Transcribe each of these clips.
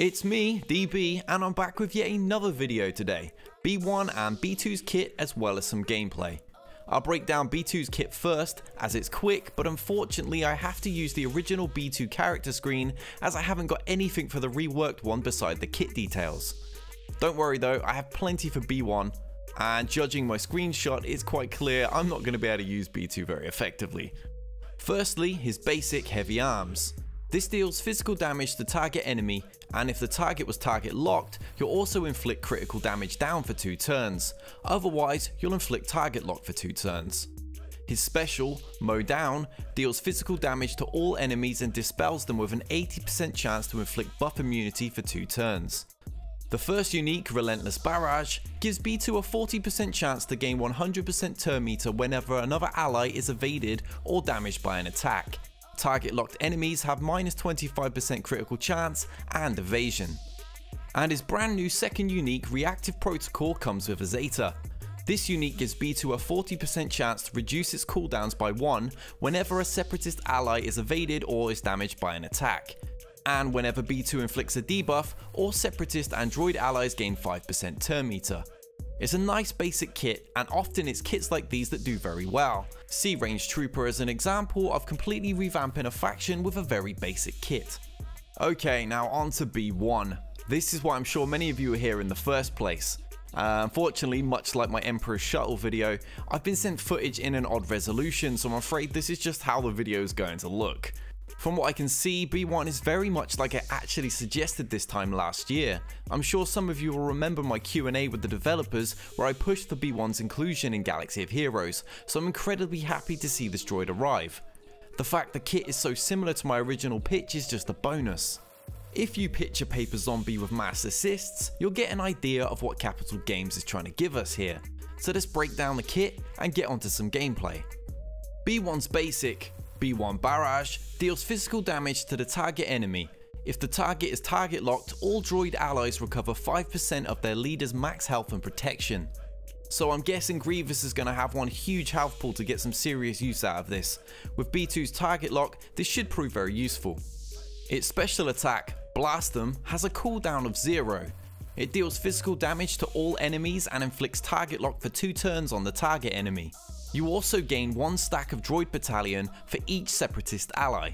It's me, DB, and I'm back with yet another video today. B1 and B2's kit as well as some gameplay. I'll break down B2's kit first, as it's quick, but unfortunately I have to use the original B2 character screen as I haven't got anything for the reworked one beside the kit details. Don't worry though, I have plenty for B1, and judging my screenshot it's quite clear I'm not going to be able to use B2 very effectively. Firstly, his basic heavy arms. This deals physical damage to target enemy, and if the target was target locked, you'll also inflict critical damage down for 2 turns, otherwise you'll inflict target lock for 2 turns. His special, Mow Down, deals physical damage to all enemies and dispels them with an 80% chance to inflict buff immunity for 2 turns. The first unique, Relentless Barrage, gives B2 a 40% chance to gain 100% turn meter whenever another ally is evaded or damaged by an attack. Target locked enemies have minus 25% critical chance and evasion. And his brand new second unique, Reactive Protocol, comes with a Zeta. This unique gives B2 a 40% chance to reduce its cooldowns by 1 whenever a separatist ally is evaded or is damaged by an attack, and whenever B2 inflicts a debuff or separatist and droid allies gain 5% turn meter. It's a nice basic kit, and often it's kits like these that do very well. See Range Trooper as an example of completely revamping a faction with a very basic kit. Okay, now on to B1. This is why I'm sure many of you are here in the first place. Unfortunately, much like my Emperor's Shuttle video, I've been sent footage in an odd resolution, so I'm afraid this is just how the video is going to look. From what I can see, B1 is very much like I actually suggested this time last year. I'm sure some of you will remember my Q&A with the developers where I pushed for B1's inclusion in Galaxy of Heroes, so I'm incredibly happy to see this droid arrive. The fact the kit is so similar to my original pitch is just a bonus. If you pitch a paper zombie with mass assists, you'll get an idea of what Capital Games is trying to give us here. So let's break down the kit and get onto some gameplay. B1's basic. B1 Barrage deals physical damage to the target enemy. If the target is target locked, all droid allies recover 5% of their leader's max health and protection. So I'm guessing Grievous is going to have one huge health pool to get some serious use out of this. With B2's target lock, this should prove very useful. Its special attack, Blast Them, has a cooldown of 0. It deals physical damage to all enemies and inflicts target lock for 2 turns on the target enemy. You also gain 1 stack of Droid Battalion for each Separatist ally,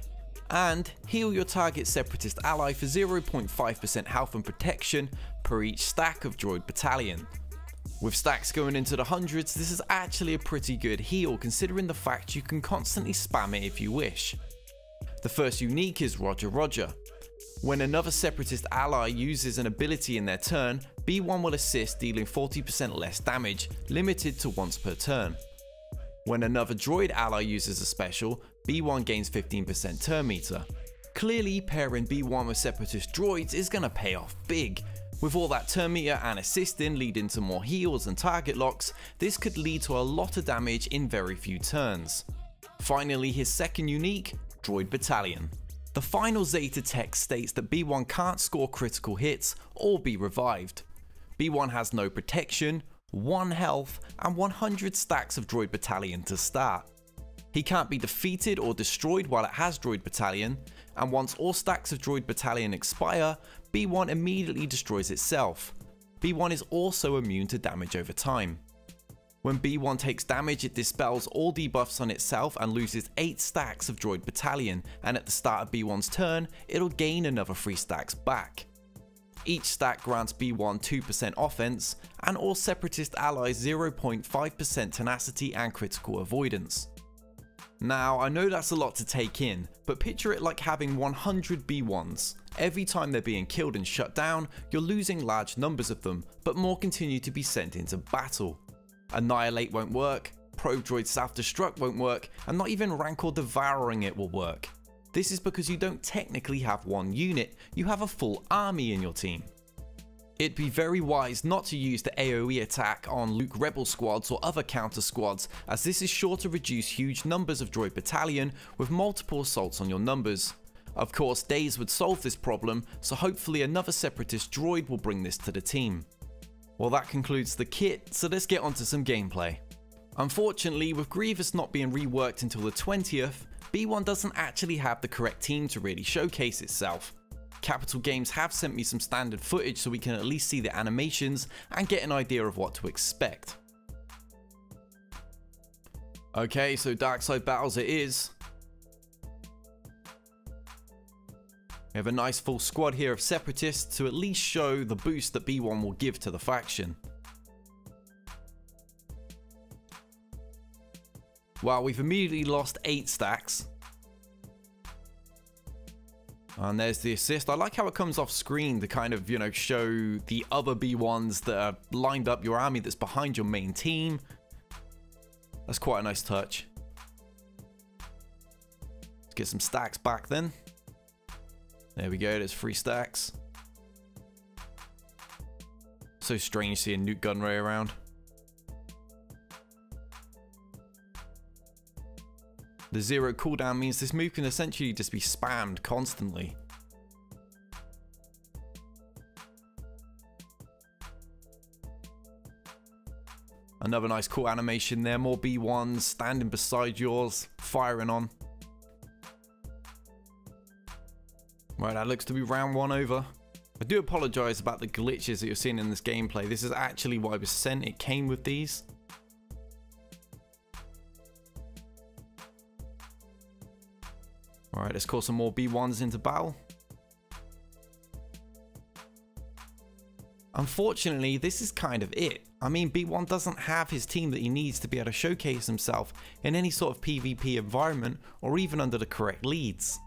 and heal your target Separatist ally for 0.5% health and protection per each stack of Droid Battalion. With stacks going into the hundreds, this is actually a pretty good heal considering the fact you can constantly spam it if you wish. The first unique is Roger Roger. When another Separatist ally uses an ability in their turn, B1 will assist, dealing 40% less damage, limited to once per turn. When another droid ally uses a special, B1 gains 15% turn meter. Clearly, pairing B1 with separatist droids is going to pay off big. With all that turn meter and assisting leading to more heals and target locks, this could lead to a lot of damage in very few turns. Finally, his second unique, Droid Battalion. The final Zeta text states that B1 can't score critical hits or be revived. B1 has no protection, 1 health, and 100 stacks of Droid Battalion to start. He can't be defeated or destroyed while it has Droid Battalion, and once all stacks of Droid Battalion expire, B1 immediately destroys itself. B1 is also immune to damage over time. When B1 takes damage, it dispels all debuffs on itself and loses 8 stacks of Droid Battalion, and at the start of B1's turn, it'll gain another 3 stacks back. Each stack grants B1 2% offense, and all separatist allies 0.5% tenacity and critical avoidance. Now, I know that's a lot to take in, but picture it like having 100 B1s. Every time they're being killed and shut down, you're losing large numbers of them, but more continue to be sent into battle. Annihilate won't work, Probe Droid Self-Destruct won't work, and not even Rancor Devouring it will work. This is because you don't technically have one unit, you have a full army in your team. It'd be very wise not to use the AoE attack on Luke Rebel squads or other counter squads, as this is sure to reduce huge numbers of Droid Battalion with multiple assaults on your numbers. Of course, Days would solve this problem, so hopefully another Separatist droid will bring this to the team. Well, that concludes the kit, so let's get onto some gameplay. Unfortunately, with Grievous not being reworked until the 20th, B1 doesn't actually have the correct team to really showcase itself. Capital Games have sent me some standard footage so we can at least see the animations and get an idea of what to expect. Okay, so dark side battles it is. We have a nice full squad here of separatists to at least show the boost that B1 will give to the faction. Wow, we've immediately lost 8 stacks. And there's the assist. I like how it comes off screen to kind of, you know, show the other B1s that are lined up, your army that's behind your main team. That's quite a nice touch. Let's get some stacks back then. There we go, there's 3 stacks. So strange seeing Nuke Gunray around. The 0 cooldown means this move can essentially just be spammed constantly. Another nice cool animation there, more B1s standing beside yours, firing on. Right, that looks to be round 1 over. I do apologise about the glitches that you're seeing in this gameplay. This is actually what I was sent, it came with these. Alright, let's call some more B1s into battle. Unfortunately, this is kind of it. I mean, B1 doesn't have his team that he needs to be able to showcase himself in any sort of PvP environment or even under the correct leads.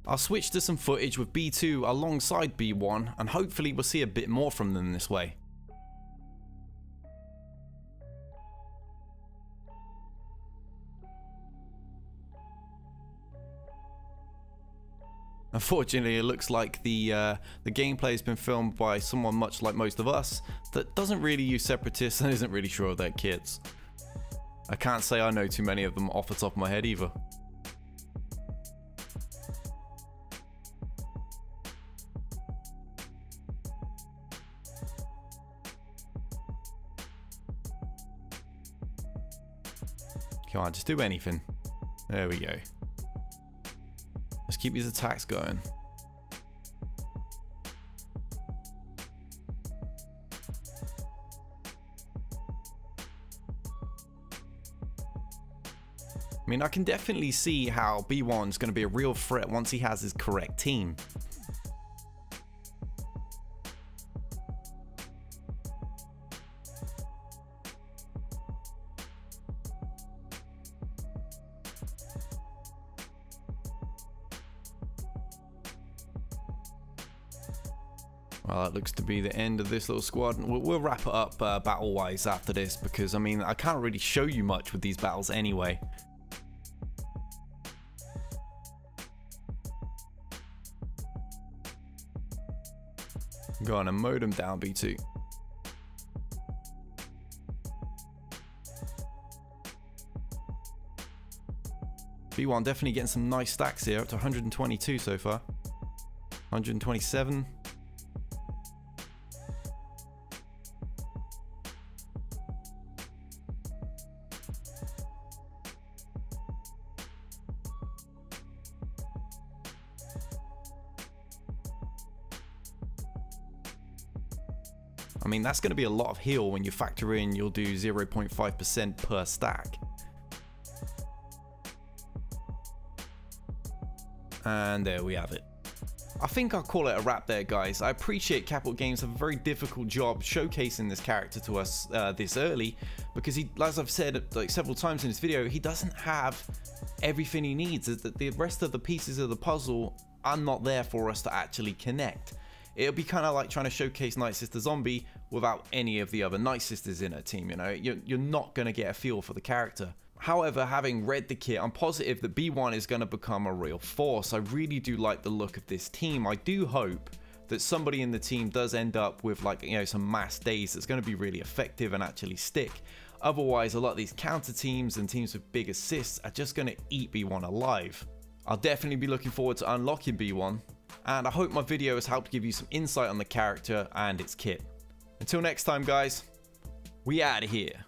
I'll switch to some footage with B2 alongside B1 and hopefully we'll see a bit more from them this way. Unfortunately, it looks like the gameplay has been filmed by someone much like most of us that doesn't really use separatists and isn't really sure of their kits. I can't say I know too many of them off the top of my head either. Come on, just do anything. There we go. Let's keep these attacks going. I mean, I can definitely see how B1's going to be a real threat once he has his correct team. Well, that looks to be the end of this little squad. We'll wrap it up battle-wise after this because, I mean, I can't really show you much with these battles anyway. Go on and mow them down, B2. B1 definitely getting some nice stacks here, up to 122 so far. 127. I mean, that's going to be a lot of heal when you factor in you'll do 0.5% per stack. And there we have it. I think I'll call it a wrap there, guys. I appreciate Capital Games have a very difficult job showcasing this character to us this early, because he, as I've said like several times in this video, he doesn't have everything he needs. The rest of the pieces of the puzzle are not there for us to actually connect. It'll be kind of like trying to showcase Night Sister Zombie without any of the other Night Sisters in her team, you know? You're not going to get a feel for the character. However, having read the kit, I'm positive that B1 is going to become a real force. I really do like the look of this team. I do hope that somebody in the team does end up with, like, you know, some mass days that's going to be really effective and actually stick. Otherwise, a lot of these counter teams and teams with big assists are just going to eat B1 alive. I'll definitely be looking forward to unlocking B1. And I hope my video has helped give you some insight on the character and its kit. Until next time, guys, we out of here.